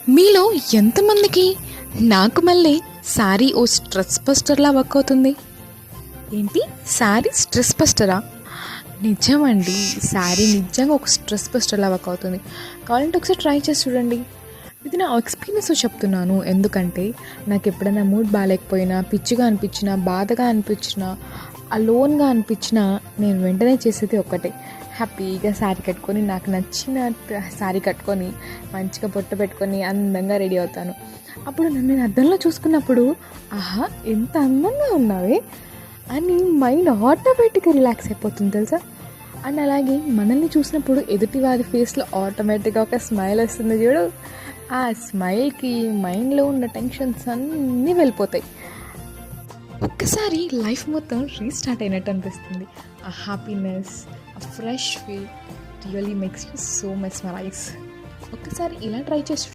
మీలో ఎంతమందికి నాకు మళ్ళీ శారీ ఓ స్ట్రెస్ బస్టర్లా వర్క్ అవుతుంది? ఏంటి, శారీ స్ట్రెస్ బస్టరా? నిజమండి, శారీ నిజంగా ఒక స్ట్రెస్ బస్టర్లా వర్క్ అవుతుంది. కావాలంటే ఒకసారి ట్రై చేసి చూడండి. ఇది నా ఎక్స్పీరియన్స్ చెప్తున్నాను. ఎందుకంటే నాకు ఎప్పుడైనా మూడ్ బాగాలేకపోయినా, పిచ్చిగా అనిపించినా, బాధగా అనిపించినా, అలోన్గా అనిపించినా నేను వెంటనే చేసేది ఒక్కటే, హ్యాపీగా శారీ కట్టుకొని, నాకు నచ్చిన శారీ కట్టుకొని, మంచిగా బొట్టు పెట్టుకొని అందంగా రెడీ అవుతాను. అప్పుడు నన్ను నేను అద్దంలో చూసుకున్నప్పుడు, ఆహా ఎంత అందంగా ఉన్నావే అని మైండ్ ఆటోమేటిక్గా రిలాక్స్ అయిపోతుంది తెలుసా. అండ్ అలాగే మనల్ని చూసినప్పుడు ఎదుటి వారి ఫేస్లో ఆటోమేటిక్గా ఒక స్మైల్ వస్తుంది చూడు. ఆ స్మైల్కి మైండ్లో ఉన్న టెన్షన్స్ అన్నీ వెళ్ళిపోతాయి. ఒక్కసారి లైఫ్ మొత్తం రీస్టార్ట్ అయినట్టు అనిపిస్తుంది. ఆ హ్యాపీనెస్, ఆ fresh feel really makes you so mesmerise. ఒక్కసారి ఇలా ట్రై చేసి